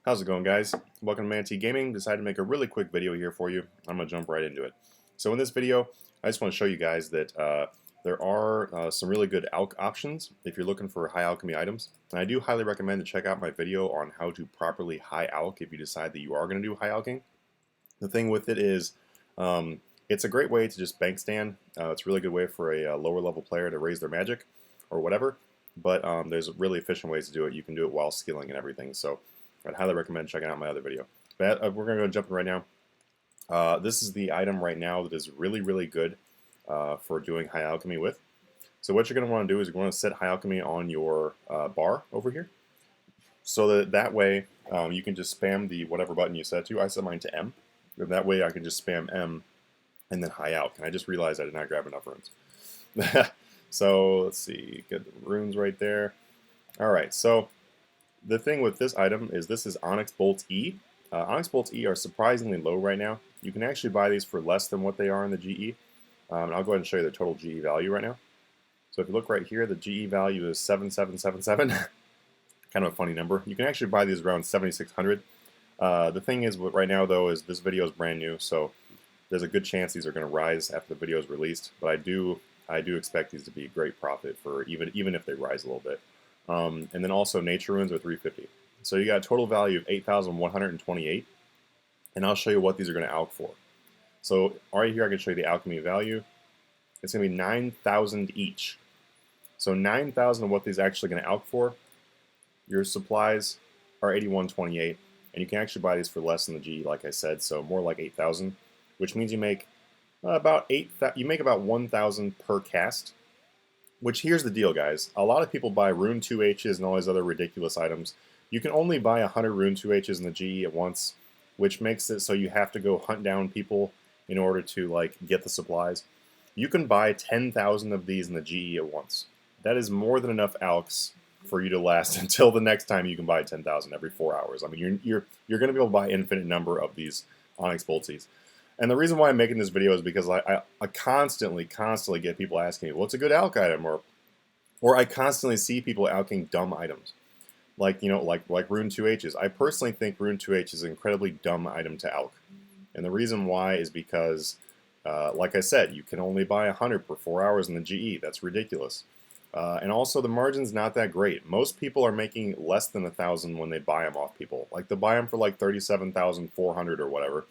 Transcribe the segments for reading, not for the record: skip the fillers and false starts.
How's it going, guys? Welcome to Manatee Gaming. Decided to make a really quick video here for you. I'm going to jump right into it. So in this video, I just want to show you guys that there are some really good alch options if you're looking for high alchemy items. And I do highly recommend to check out my video on how to properly high alch if you decide that you are going to do high alching. The thing with it is it's a great way to just bank stand. It's a really good way for a lower level player to raise their magic or whatever. But there's really efficient ways to do it. You can do it while skilling and everything. So I'd highly recommend checking out my other video. But we're going to go jump in right now. This is the item right now that is really, really good for doing high alchemy with. So what you're going to want to do is you're going to set high alchemy on your bar over here. So that way you can just spam the whatever button you set to. I set mine to M. And that way I can just spam M and then high alch. And I just realized I did not grab enough runes. So let's see, get the runes right there. Alright, so the thing with this item is this is Onyx Bolt E. Onyx Bolt E are surprisingly low right now. You can actually buy these for less than what they are in the GE. And I'll go ahead and show you the total GE value right now. So if you look right here, the GE value is 7777. Kind of a funny number. You can actually buy these around 7600. The thing is, right now though, is this video is brand new, so there's a good chance these are going to rise after the video is released. But I do expect these to be a great profit for even if they rise a little bit. And then also nature runes are 350. So you got a total value of 8,128. And I'll show you what these are going to alch for. So right here I can show you the alchemy value. It's going to be 9,000 each. So 9,000 of what these are actually going to alch for. Your supplies are 8,128. And you can actually buy these for less than the G, like I said, so more like 8,000, which means you make about 1,000 per cast. Which here's the deal, guys. A lot of people buy Rune 2Hs and all these other ridiculous items. You can only buy 100 Rune 2Hs in the GE at once, which makes it so you have to go hunt down people in order to like get the supplies. You can buy 10,000 of these in the GE at once. That is more than enough alchs for you to last until the next time you can buy 10,000 every 4 hours. I mean, you're going to be able to buy an infinite number of these Onyx Boltsies. And the reason why I'm making this video is because I constantly get people asking me, what's a good alch item? Or I constantly see people alching dumb items. Like Rune 2Hs. I personally think Rune 2H is an incredibly dumb item to alch. And the reason why is because, like I said, you can only buy 100 per 4 hours in the GE. That's ridiculous. And also the margin's not that great. Most people are making less than 1,000 when they buy them off people. Like they'll buy them for like 37,400 or whatever,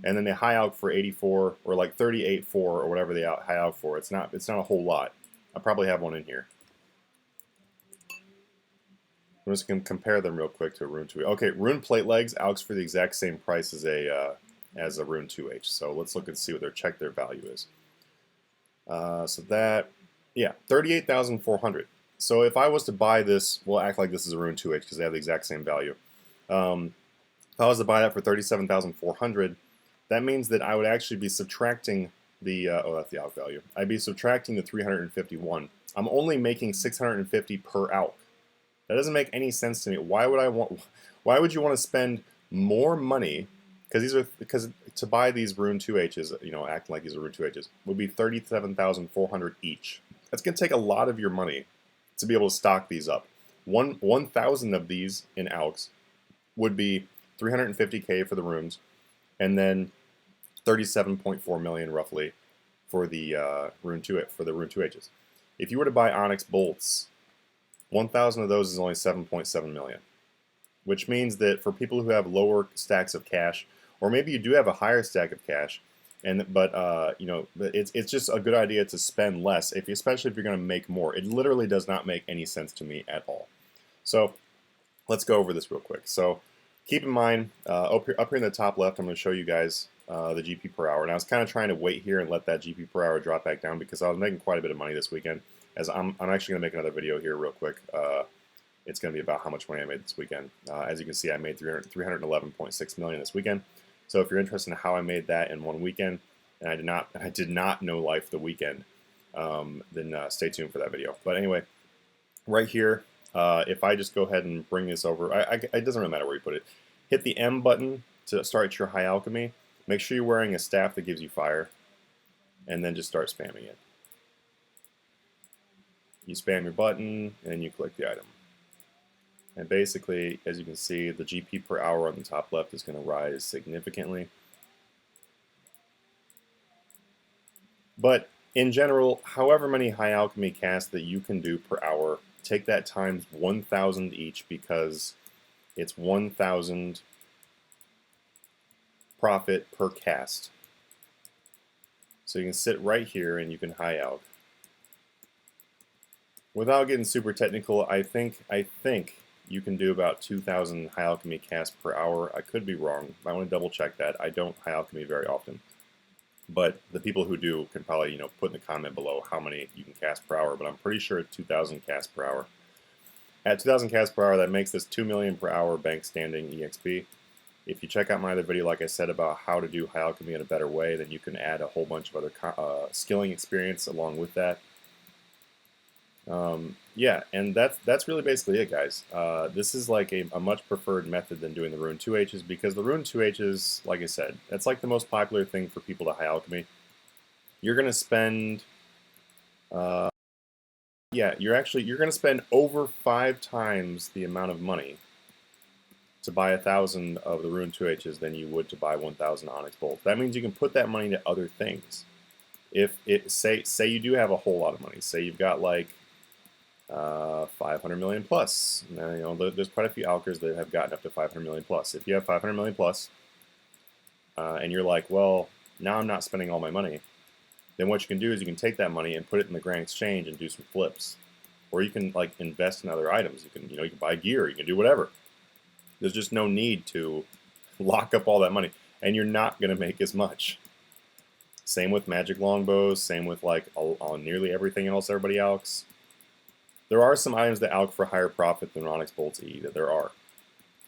and then they high alch for 84 or like 38.4 or whatever they high alch for. It's not a whole lot. I probably have one in here. I'm just gonna compare them real quick to a Rune 2H. Okay, Rune Plate Legs alchs for the exact same price as a Rune 2H. So let's look and see what their value is. So that. Yeah, 38,400. So if I was to buy this, we'll act like this is a Rune 2H because they have the exact same value. If I was to buy that for 37,400, that means that I would actually be subtracting the, oh, that's the alch value. I'd be subtracting the 351. I'm only making 650 per alch. That doesn't make any sense to me. Why would you want to spend more money? Because to buy these Rune 2Hs, acting like these are Rune 2Hs, would be 37,400 each. That's going to take a lot of your money to be able to stock these up. 1,000 of these in alchs would be 350k for the runes, and then 37.4 million roughly for the Rune 2Hs. If you were to buy Onyx Bolts, 1,000 of those is only 7.7 million, which means that for people who have lower stacks of cash, or maybe you do have a higher stack of cash, but it's just a good idea to spend less, especially if you're going to make more. It literally does not make any sense to me at all. So let's go over this real quick. So keep in mind, up here in the top left, I'm going to show you guys the GP per hour. And I was kind of trying to wait here and let that GP per hour drop back down because I was making quite a bit of money this weekend. As I'm actually going to make another video here real quick. It's going to be about how much money I made this weekend. As you can see, I made 311.6 million this weekend. So if you're interested in how I made that in one weekend, and I did not know life the weekend, then stay tuned for that video. But anyway, right here, if I just go ahead and bring this over, it doesn't really matter where you put it. Hit the M button to start your high alchemy. Make sure you're wearing a staff that gives you fire, and then just start spamming it. You spam your button, and then you click the item. And basically, as you can see, the GP per hour on the top left is going to rise significantly. But in general, however many high alchemy casts that you can do per hour, take that times 1,000 each, because it's 1,000 profit per cast. So you can sit right here and you can high alch. Without getting super technical, I think you can do about 2,000 high alchemy casts per hour. I could be wrong. I want to double check that. I don't high alchemy very often. But the people who do can probably, put in the comment below how many you can cast per hour. But I'm pretty sure it's 2,000 casts per hour. At 2,000 casts per hour, that makes this 2 million per hour bank standing EXP. If you check out my other video, like I said, about how to do high alchemy in a better way, then you can add a whole bunch of other skilling experience along with that. Yeah, and that's really basically it, guys. This is like a much preferred method than doing the Rune 2Hs, because the Rune 2Hs, like I said, that's like the most popular thing for people to high alchemy. You're gonna spend, yeah, you're gonna spend over 5 times the amount of money to buy 1,000 of the Rune 2Hs than you would to buy 1,000 Onyx Bolts. That means you can put that money to other things. If it say you do have a whole lot of money, say you've got like 500 million plus. Now, there's quite a few alkers that have gotten up to 500 million plus. If you have 500 million plus, and you're like, well, now I'm not spending all my money, then what you can do is you can take that money and put it in the Grand Exchange and do some flips, or you can like invest in other items. You can, you can buy gear. You can do whatever. There's just no need to lock up all that money, and you're not going to make as much. Same with magic longbows. Same with like on nearly everything else everybody alks. There are some items that alch for higher profit than Onyx Bolts E, that there are.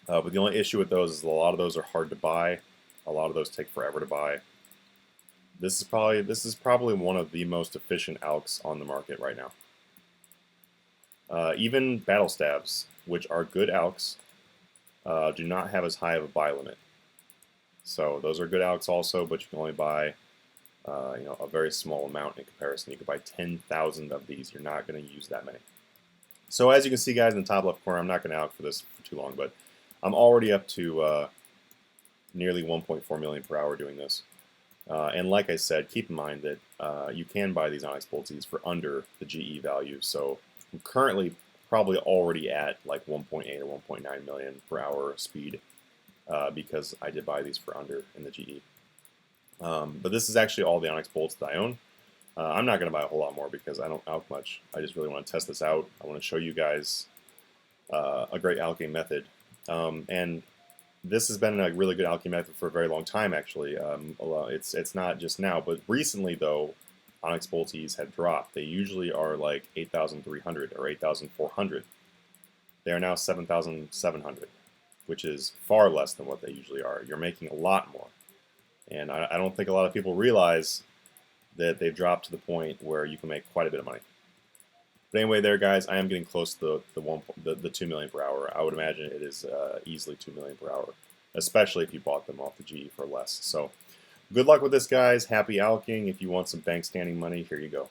But the only issue with those is a lot of those are hard to buy. A lot of those take forever to buy. This is probably one of the most efficient alks on the market right now. Even battle stabs, which are good alks, do not have as high of a buy limit. So those are good alks also, but you can only buy a very small amount in comparison. You can buy 10,000 of these. You're not going to use that many. So as you can see, guys, in the top left corner, I'm not going to alch for this for too long, but I'm already up to nearly 1.4 million per hour doing this. And like I said, keep in mind that you can buy these Onyx Boltsies for under the GE value. So I'm currently probably already at like 1.8 or 1.9 million per hour speed because I did buy these for under in the GE. But this is actually all the Onyx Bolts that I own. I'm not going to buy a whole lot more because I don't alch much. I just really want to test this out. I want to show you guys a great alchemy method. And this has been a really good alchemy method for a very long time, actually. It's not just now, but recently, though, Onyx Boltsies have dropped. They usually are like 8,300 or 8,400. They are now 7,700, which is far less than what they usually are. You're making a lot more. And I don't think a lot of people realize that they've dropped to the point where you can make quite a bit of money. But anyway, there, guys, I am getting close to the 2 million per hour. I would imagine it is easily 2 million per hour, especially if you bought them off the GE for less. So good luck with this, guys. Happy alching. If you want some bank standing money, here you go.